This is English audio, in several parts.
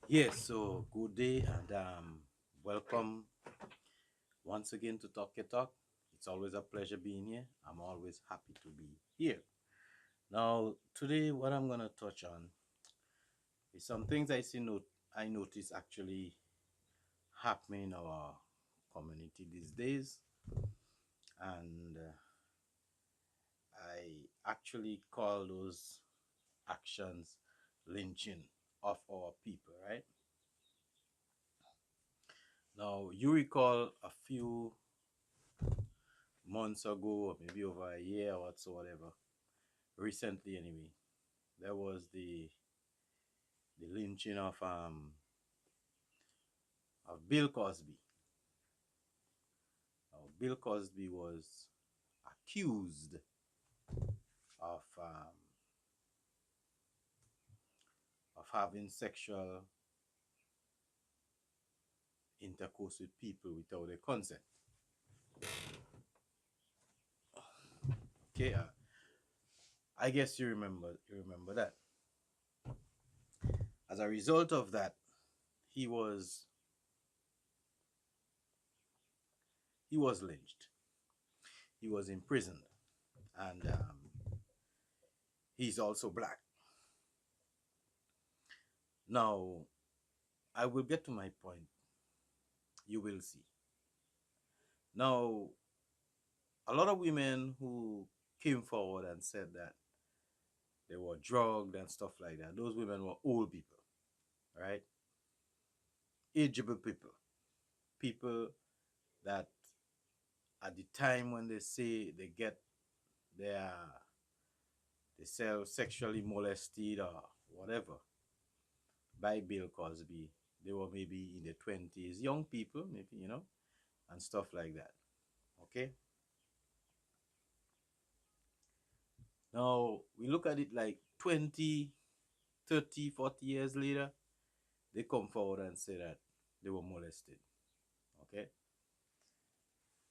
Yes, so good day and welcome once again to Talk Your Talk. It's always a pleasure being here. I'm always happy to be here. Now, today, what I'm going to touch on is some things I notice actually happening in our community these days, and I actually call those actions lynching of our people, right? Now, you recall a few months ago, or maybe over a year or whatsoever, recently anyway, there was the lynching of Bill Cosby. Now, Bill Cosby was accused of having sexual intercourse with people without their consent. Okay, I guess you remember that. As a result of that, he was he was lynched. He was imprisoned, and he's also black. Now, I will get to my point. You will see. Now, a lot of women who came forward and said that they were drugged and stuff like that, those women were old people, right? Ageable people. People that at the time when they say they are they self sexually molested or whatever by Bill Cosby, they were maybe in their 20s, young people, maybe, and stuff like that. Okay? Now, we look at it like 20, 30, 40 years later, they come forward and say that they were molested. Okay?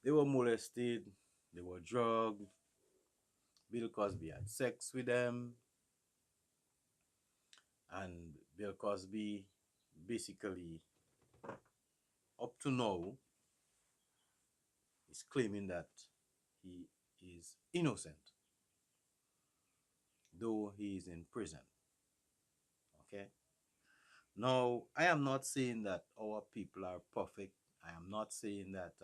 They were molested, they were drugged, Bill Cosby had sex with them, and Bill Cosby basically, up to now, is claiming that he is innocent, though he is in prison. Okay? Now, I am not saying that our people are perfect. I am not saying that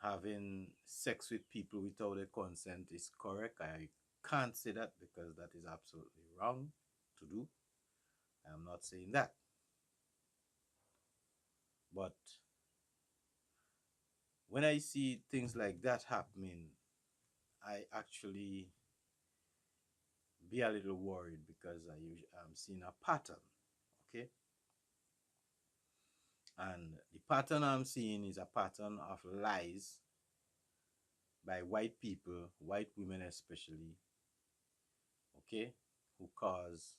having sex with people without their consent is correct. I can't say that because that is absolutely wrong to do. I am not saying that. But when I see things like that happening, I actually be a little worried because I'm seeing a pattern. Okay? And the pattern I'm seeing is a pattern of lies by white people, white women especially, okay, who cause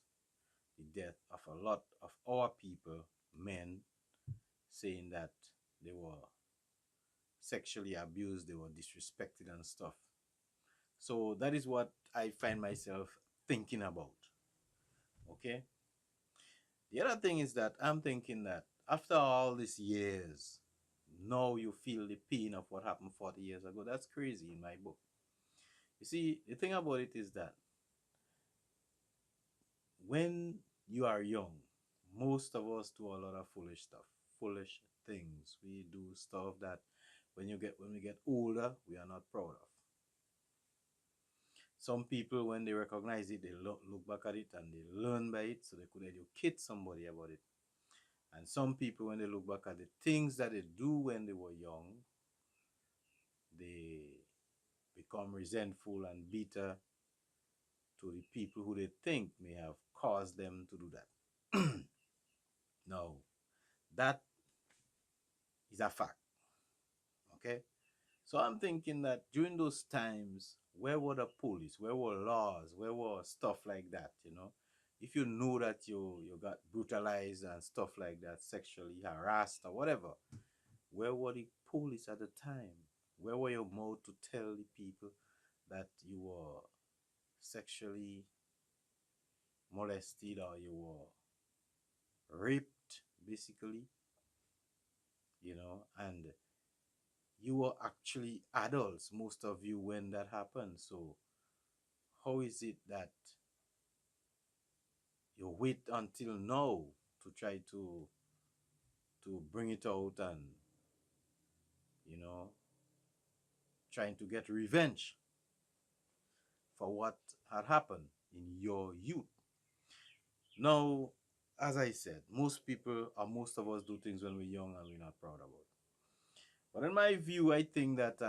the death of a lot of our people, men, saying that they were sexually abused, they were disrespected and stuff. So that is what I find myself thinking about. Okay. The other thing is that I'm thinking that after all these years, now you feel the pain of what happened 40 years ago. That's crazy in my book. You see, the thing about it is that when you are young, most of us do a lot of foolish stuff, foolish things. We do stuff that when we get older, we are not proud of. Some people, when they recognize it, they look back at it and they learn by it, so they could educate somebody about it. And some people, when they look back at the things that they do when they were young, they become resentful and bitter to the people who they think may have caused them to do that. No, that is a fact. Okay? So I'm thinking that during those times, where were the police? Where were laws? Where were stuff like that, If you know that you got brutalized and stuff like that, sexually harassed or whatever, where were the police at the time? Where were your mouth to tell the people that you were sexually molested or you were raped, basically, and you were actually adults, most of you, when that happened. So, how is it that you wait until now to try to bring it out and, you know, trying to get revenge for what had happened in your youth? Now, as I said, most people or most of us do things when we're young and we're not proud about it. But in my view, I think that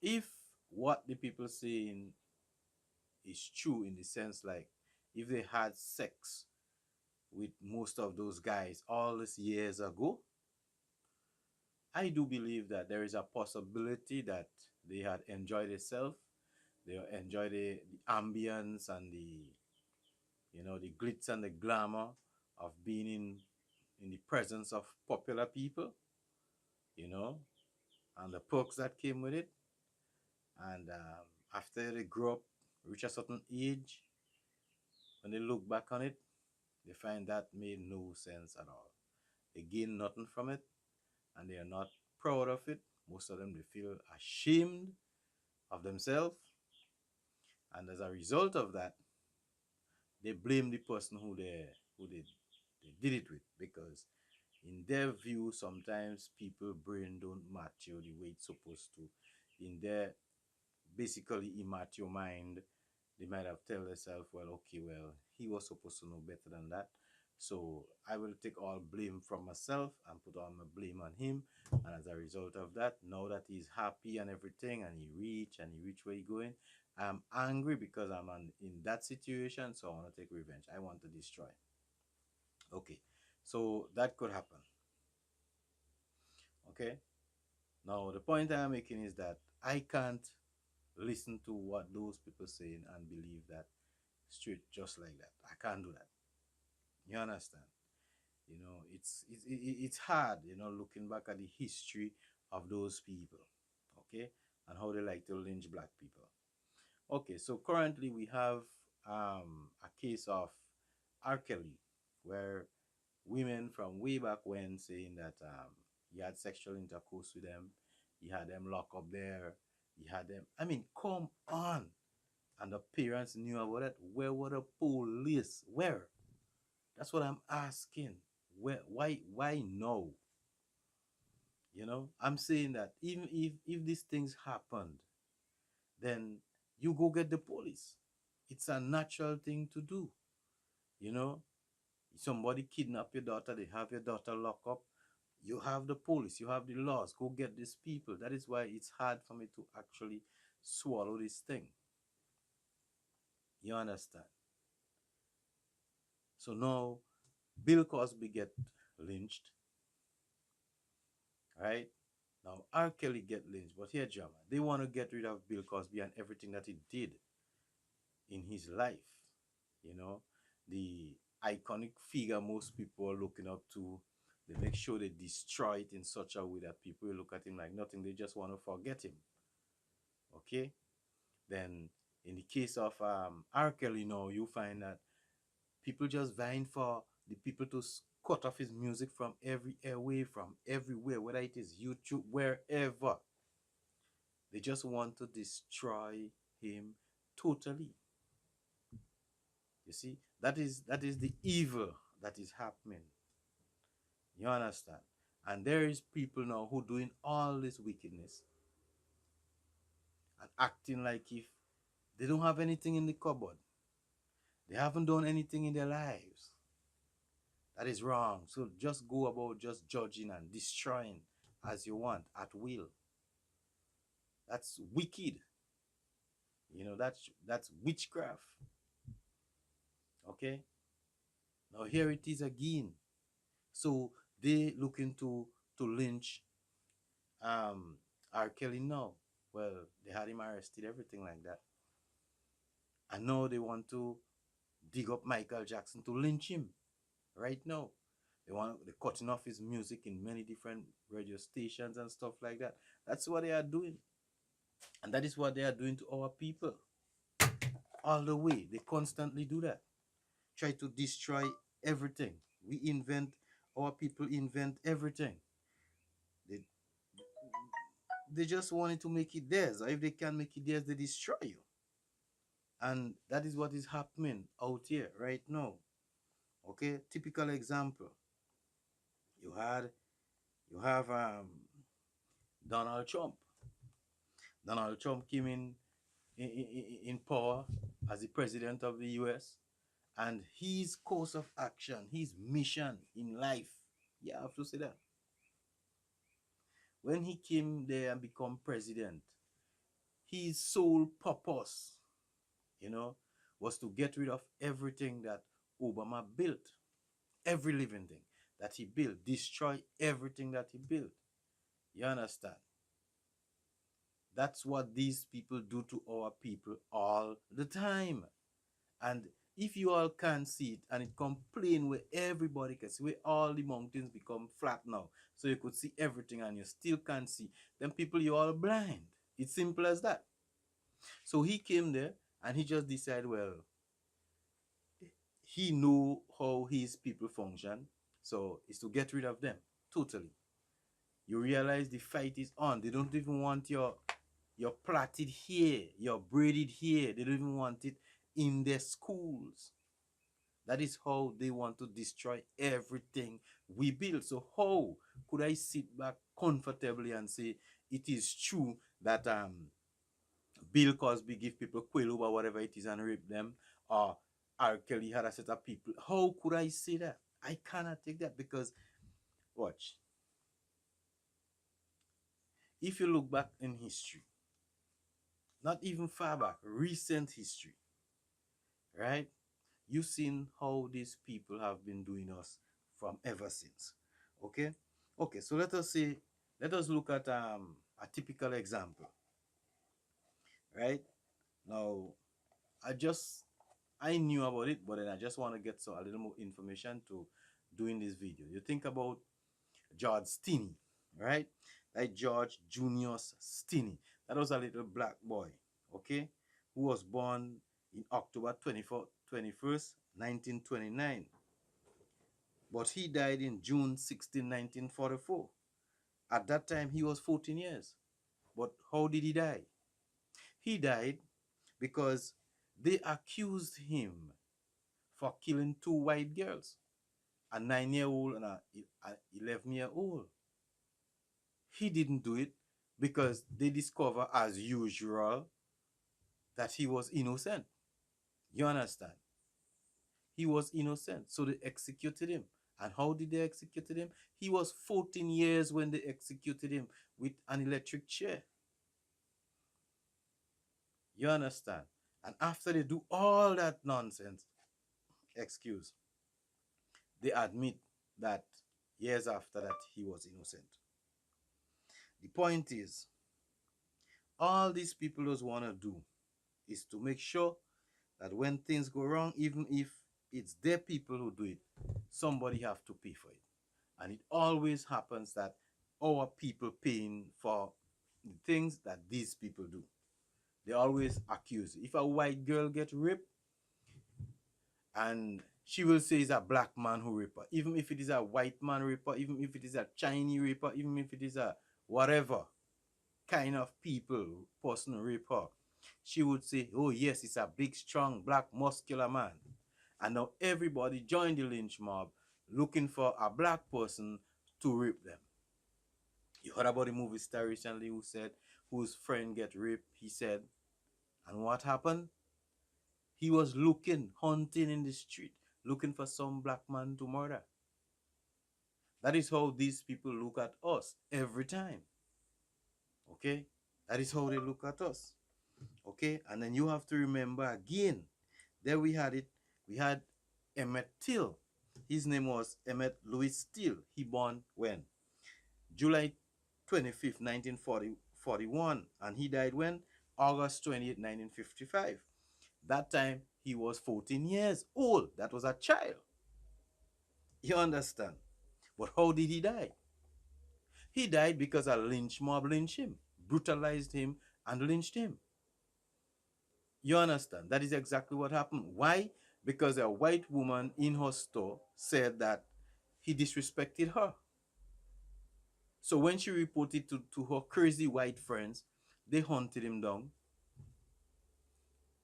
if what the people saying is true, in the sense like if they had sex with most of those guys all these years ago, I do believe that there is a possibility that they had enjoyed themselves. They enjoyed the ambience and the glitz and the glamour of being in the presence of popular people, you know, and the perks that came with it. And after they grow up, reach a certain age, when they look back on it, they find that made no sense at all. They gain nothing from it, and they are not proud of it. Most of them, they feel ashamed of themselves, and as a result of that, they blame the person who they did it with, because in their view, sometimes people brain don't mature the way it's supposed to. In their basically immature mind, they might have tell themselves, well, okay, well, he was supposed to know better than that. So I will take all blame from myself and put all my blame on him. And as a result of that, now that he's happy and everything, and he reach where he going, I'm angry because in that situation. So I want to take revenge. I want to destroy. Okay, so that could happen. Okay. Now the point I'm making is that I can't listen to what those people saying and believe that straight just like that. I can't do that. You understand? It's hard, looking back at the history of those people, okay, and how they like to lynch black people. Okay, so currently we have a case of R. Kelly, where women from way back when saying that he had sexual intercourse with them, he had them locked up there, he had them. I mean, come on! And the parents knew about it. Where were the police? Where? That's what I'm asking. Where? Why no? I'm saying that even if these things happened, then you go get the police. It's a natural thing to do. You know, somebody kidnap your daughter, they have your daughter locked up. You have the police, you have the laws. Go get these people. That is why it's hard for me to actually swallow this thing. You understand? So now Bill Cosby get lynched, right? Now R. Kelly get lynched, but here drama. They want to get rid of Bill Cosby and everything that he did in his life. You know, the iconic figure most people are looking up to. They make sure they destroy it in such a way that people look at him like nothing. They just want to forget him. Okay? Then in the case of R. Kelly now, you find that people just vying for the people to cut off his music from every airway, from everywhere, whether it is YouTube, wherever. They just want to destroy him totally. You see, that is the evil that is happening. You understand? And there is people now who doing all this wickedness and acting like if they don't have anything in the cupboard. They haven't done anything in their lives. That is wrong. So just go about just judging and destroying as you want at will. That's wicked. That's witchcraft. Okay? Now here it is again. So they looking to lynch R. Kelly now. Well, they had him arrested, everything like that. And now they want to dig up Michael Jackson to lynch him right now. They're cutting off his music in many different radio stations and stuff like that. That's what they are doing. And that is what they are doing to our people. All the way. They constantly do that. try to destroy everything. Our people invent everything. They, they just wanted to make it theirs. Or if they can't make it theirs, they destroy you. And that is what is happening out here right now. Okay, typical example. You had you have Donald Trump. Donald Trump came in power as the president of the US, and his course of action, his mission in life, yeah, I have to say that. When he came there and become president, his sole purpose, you know, was to get rid of everything that Obama built, every living thing that he built, destroy everything that he built. You understand? That's what these people do to our people all the time. And if you all can see it and it complain where everybody can see, where all the mountains become flat now, so you could see everything and you still can't see, then people, you all blind. It's simple as that. So he came there and he just decided, well, he knew how his people function, so it's to get rid of them totally. You realize the fight is on. They don't even want your plaited hair, your braided hair. They don't even want it in their schools. That is how they want to destroy everything we build. So how could I sit back comfortably and say it is true that Bill Cosby give people quill over whatever it is and rape them, or R. Kelly had a set of people? How could I say that? I cannot take that because watch. If you look back in history, not even far back, recent history, right? You've seen how these people have been doing us from ever since. Okay? Okay, so let us look at a typical example. Right? Now, I knew about it, but then I just want to get a little more information to doing this video. You think about George Stinney, right? Like George Junius Stinney. That was a little black boy, okay, who was born in October 21st, 1929. But he died in June 16, 1944. At that time, he was 14 years. But how did he die? He died because they accused him for killing two white girls, a 9-year-old and a 11-year-old. He didn't do it because they discover, as usual, that he was innocent. You understand? He was innocent, so they executed him. And how did they execute him? He was 14 years when they executed him with an electric chair. You understand? And after they do all that nonsense, excuse, they admit that years after that he was innocent. The point is, all these people just want to do is to make sure that when things go wrong, even if it's their people who do it, somebody have to pay for it. And it always happens that our people paying for the things that these people do. They always accuse. If a white girl get raped, and she will say it's a black man who raped her, even if it is a white man raped her, even if it is a Chinese rapper, even if it is a whatever kind of people, person rape her, she would say, oh yes, it's a big, strong, black, muscular man. And now everybody joined the lynch mob looking for a black person to rape them. You heard about the movie star recently who said, whose friend get raped, he said, and what happened? He was looking, hunting in the street, looking for some black man to murder. That is how these people look at us every time. Okay? That is how they look at us. Okay? And then you have to remember again, there we had it. We had Emmett Till. His name was Emmett Louis Till. He born when? July 25th, 1941. And he died when? August 28th, 1955. That time, he was 14 years old. That was a child. You understand? But how did he die? He died because a lynch mob lynched him, brutalized him, and lynched him. You understand? That is exactly what happened. Why? because a white woman in her store said that he disrespected her. So when she reported to her crazy white friends, they hunted him down,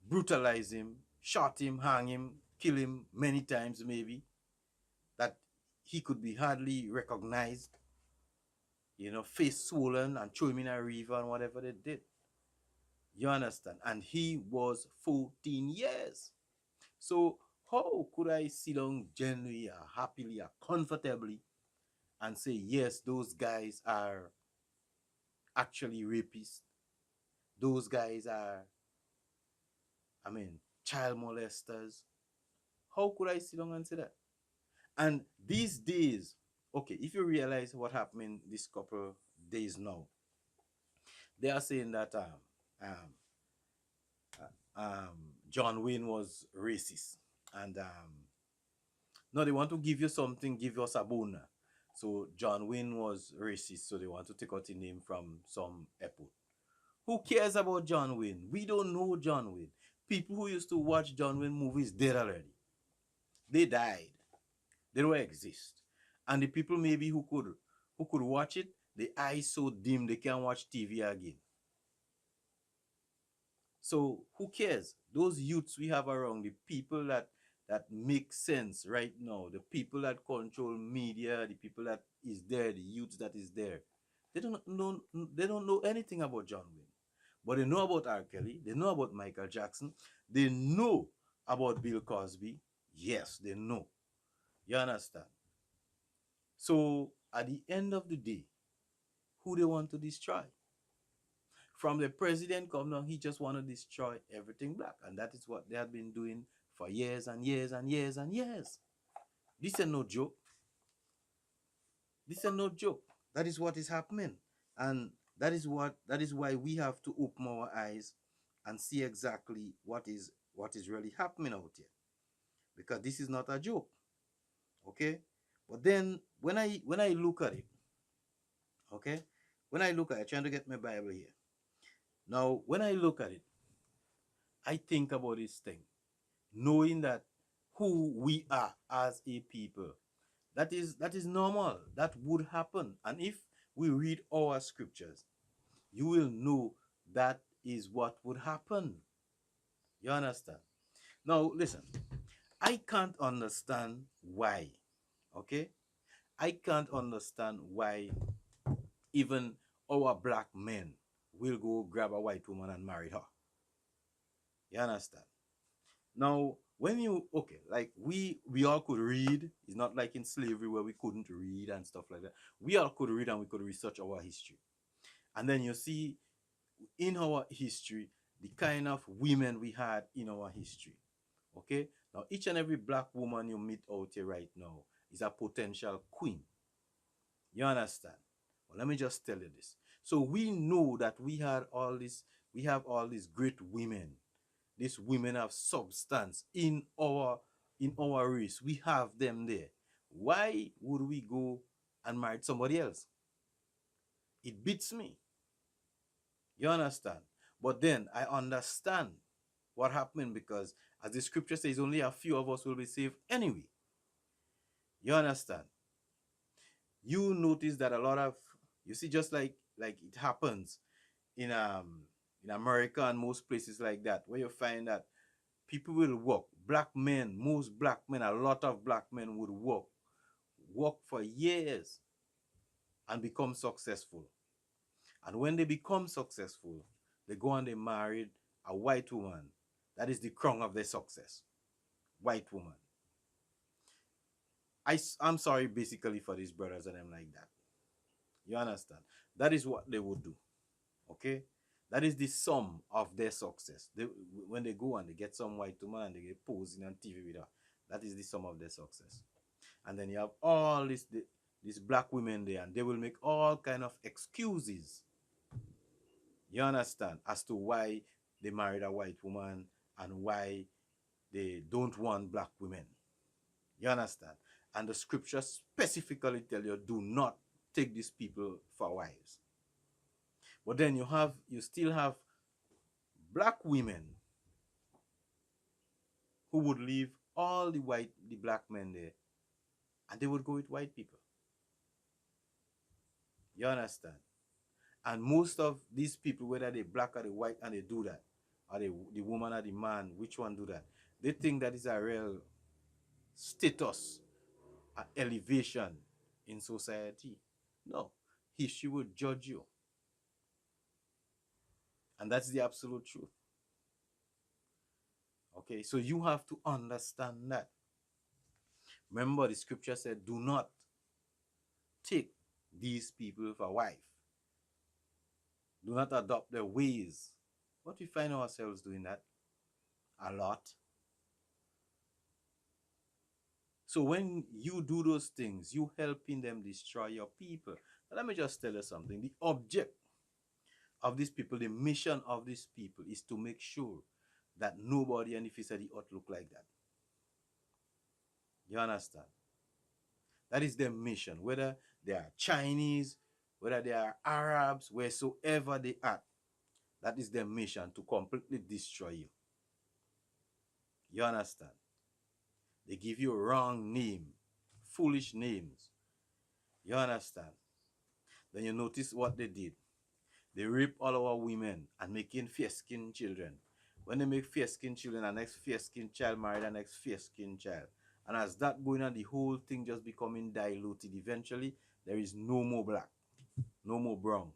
brutalized him, shot him, hang him, kill him many times maybe, that he could be hardly recognized, face swollen, and throw him in a river and whatever they did. You understand? And he was 14 years. So how could I sit down genuinely, happily, comfortably and say, yes, those guys are actually rapists? Those guys are, I mean, child molesters. How could I sit down and say that? And these days, okay, if you realize what happened in this couple days now, they are saying that um, John Wayne was racist. And no, they want to give you something, give us a bona. So John Wayne was racist, so they want to take out the name from some airport. Who cares about John Wayne? We don't know John Wayne. People who used to watch John Wayne movies dead already. They died. They don't exist. And the people maybe who could watch it, the eyes so dim they can't watch TV again. So who cares? Those youths we have around, the people that make sense right now, the people that control media, the people that is there, the youths that is there, they don't know anything about John Wayne. But they know about R. Kelly, they know about Michael Jackson, they know about Bill Cosby. Yes, they know. You understand? So at the end of the day, who they want to destroy? From the president come now, he just want to destroy everything black. And that is what they have been doing for years and years and years and years. This is no joke. This is no joke. That is what is happening. And that is why we have to open our eyes and see exactly what is really happening out here. Because this is not a joke. Okay? But then when I look at it, okay? When I look at it, trying to get my Bible here. Now, when I look at it, I think about this thing, knowing that who we are as a people. That is normal. That would happen. And if we read our scriptures, you will know that is what would happen. You understand? Now listen, I can't understand why. Okay? I can't understand why even our black men will go grab a white woman and marry her. You understand? Now, when you like we all could read. It's not like in slavery where we couldn't read and stuff like that. We all could read and we could research our history. And then you see in our history the kind of women we had in our history. Okay? Now each and every black woman you meet out here right now is a potential queen. You understand? Well, let me just tell you this. So we know that we have all these great women. These women have substance in our race. We have them there. Why would we go and marry somebody else? It beats me. You understand? But then I understand what happened, because as the scripture says, only a few of us will be saved anyway. You understand? You notice that a lot of, you see, just like it happens in America and most places like that, where you find that people will work. Black men, most black men, a lot of black men would work for years and become successful. And when they become successful, they go and they married a white woman. That is the crown of their success. White woman. I'm sorry basically for these brothers and them like that. You understand? That is what they would do. Okay? That is the sum of their success. When they go and they get some white woman and they get posing on TV with her, that is the sum of their success. And then you have all these black women there, and they will make all kind of excuses. You understand? As to why they married a white woman and why they don't want black women. You understand? And the scripture specifically tell you, do not take these people for wives. But then you still have black women who would leave all the black men there, and they would go with white people. You understand? And most of these people, whether they black or they white, and they do that, or the woman or the man, which one do that? They think that is a real status, a elevation in society. No, she would judge you, and that's the absolute truth. Okay, so you have to understand that. Remember, the scripture said, "Do not take these people for wife. Do not adopt their ways." But we find ourselves doing that a lot. So when you do those things, you helping them destroy your people. Now, let me just tell you something. The object of these people, the mission of these people is to make sure that nobody on the face of the earth look like that. You understand? That is their mission. Whether they are Chinese, whether they are Arabs, wheresoever they are, that is their mission, to completely destroy you. You understand? They give you a wrong name, foolish names. You understand? Then you notice what they did. They rape all our women and making fair-skinned children. When they make fair-skinned children, the next fair-skinned child married the next fair-skinned child. And as that going on, the whole thing just becoming diluted. Eventually, there is no more black, no more brown.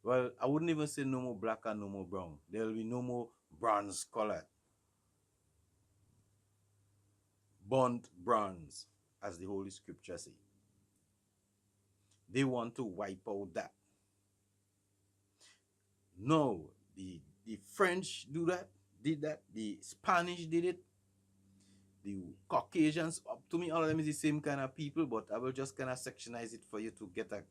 Well, I wouldn't even say no more black and no more brown. There will be no more bronze colored. Burnt bronze, as the Holy Scripture says. They want to wipe out that. No, the French did that. The Spanish did it. The Caucasians, up to me, all of them is the same kind of people, but I will just kind of sectionize it for you to get an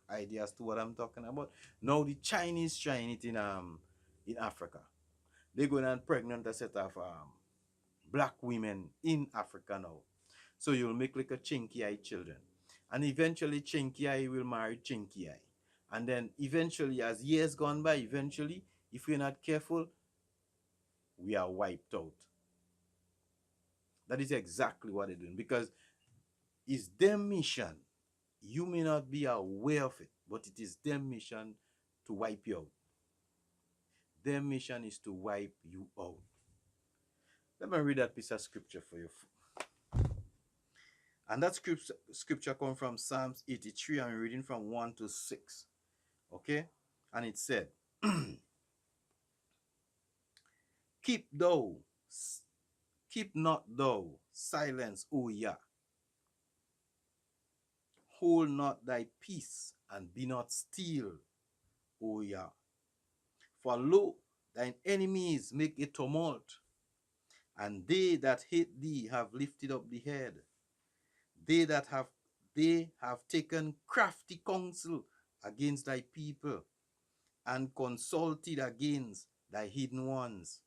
idea as to what I'm talking about. Now the Chinese trying it in Africa. They're going and pregnant a set of black women in Africa now. So you'll make like a chinky eye children. And eventually chinky eye will marry chinky eye. And then eventually, as years gone by, eventually, if we're not careful, we are wiped out. That is exactly what they're doing, because it's their mission. You may not be aware of it, but it is their mission to wipe you out. Their mission is to wipe you out. Let me read that piece of scripture for you. And that scripture comes from Psalms 83. I'm reading from 1 to 6. Okay? And it said, Keep not thou silence, O Yah. Hold not thy peace, and be not still, O Yah. For lo, thine enemies make a tumult, and they that hate thee have lifted up the head. They have taken crafty counsel against thy people, and consulted against thy hidden ones.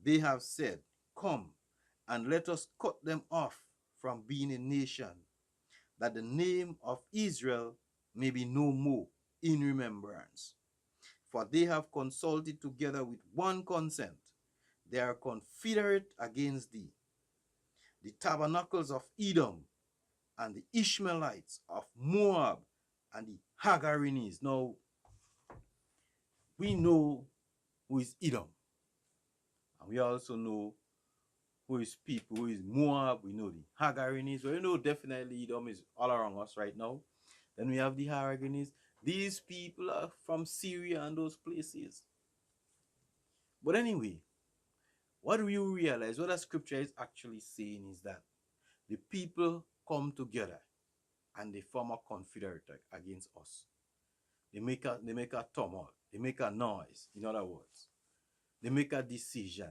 They have said, Come, and let us cut them off from being a nation, that the name of Israel may be no more in remembrance. For they have consulted together with one consent. They are confederate against thee. The tabernacles of Edom, and the Ishmaelites of Moab, and the Hagarinis. Now, we know who is Edom. And we also know who is people, who is Moab. We know the Hagarinis. Well, you know definitely Edom is all around us right now. Then we have the Hagarinis. These people are from Syria and those places. But anyway, what do you realize? What the scripture is actually saying is that the people come together and they form a confederate against us. They make a tumult. They make a noise, in other words. They make a decision.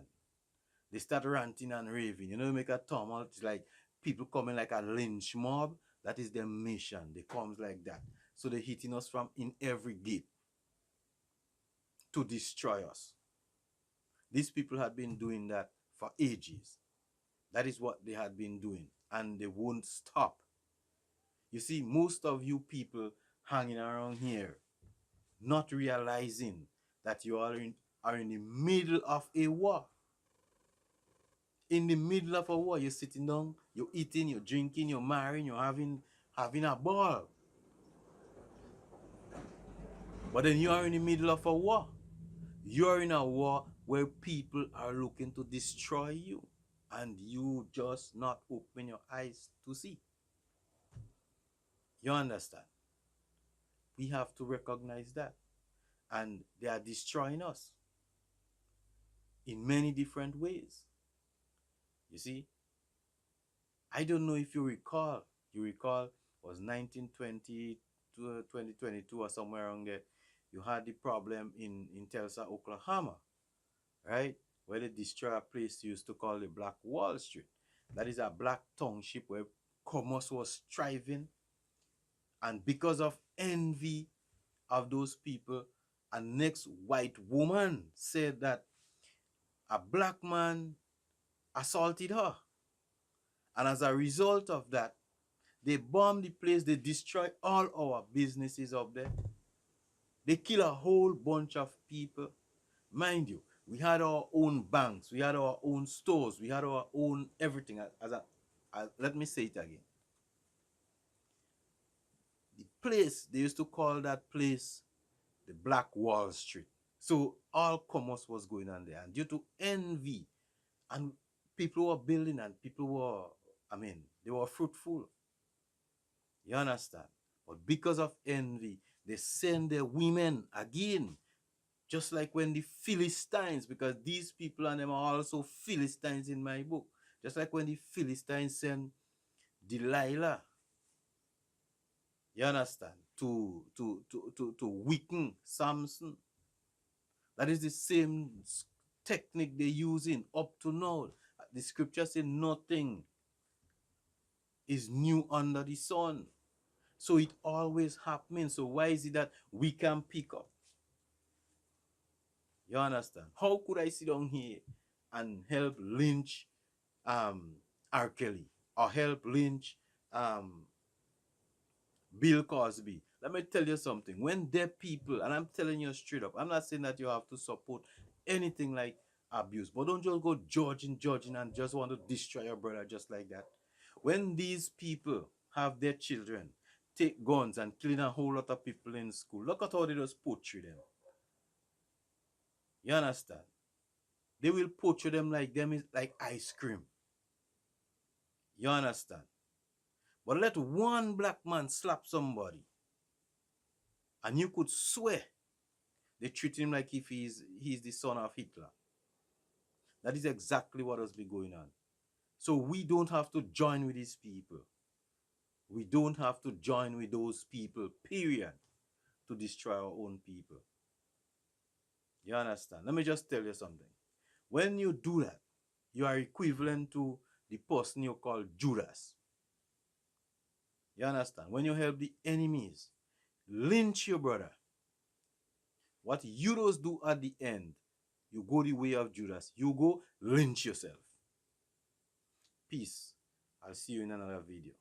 They start ranting and raving. You know, they make a tumult. It's like people coming like a lynch mob. That is their mission. They come like that. So they're hitting us from in every gate to destroy us. These people had been doing that for ages. That is what they had been doing. And they won't stop. You see, most of you people hanging around here, not realizing that you are in the middle of a war. In the middle of a war, you're sitting down, you're eating, you're drinking, you're marrying, you're having a ball. But then you are in the middle of a war. You're in a war where people are looking to destroy you, and you just not open your eyes to see. You understand? We have to recognize that. And they are destroying us in many different ways. You see, I don't know if you recall. You recall was 1920 to 2022 or somewhere around there. You had the problem in Tulsa, Oklahoma, right? Where they destroyed a place used to call the Black Wall Street. That is a black township where commerce was thriving. And because of envy of those people, a next white woman said that a black man assaulted her. And as a result of that, they bombed the place, they destroyed all our businesses up there. They killed a whole bunch of people. Mind you, we had our own banks, we had our own stores, we had our own everything. Let me say it again. The place, they used to call that place the Black Wall Street. So all commerce was going on there. And due to envy, and people were building and people were, they were fruitful. You understand? But because of envy, they send their women again. Just like when the Philistines, because these people and them are also Philistines in my book. Just like when the Philistines send Delilah, you understand, to weaken Samson. That is the same technique they're using up to now. The scripture says nothing is new under the sun. So it always happening. So why is it that we can pick up? You understand? How could I sit down here and help lynch R. Kelly or help lynch Bill Cosby? Let me tell you something. When dead people, and I'm telling you straight up, I'm not saying that you have to support anything like abuse, but don't just go judging, and just want to destroy your brother just like that. When these people have their children take guns and killing a whole lot of people in school, look at how they just portray them. You understand? They will portray them like ice cream. You understand? But let one black man slap somebody, and you could swear they treat him like if he's the son of Hitler. That is exactly what has been going on. So we don't have to join with these people. We don't have to join with those people, period, to destroy our own people. You understand? Let me just tell you something. When you do that, you are equivalent to the person you call Judas. You understand? When you help the enemies lynch your brother, what you don't do at the end, you go the way of Judas. You go lynch yourself. Peace. I'll see you in another video.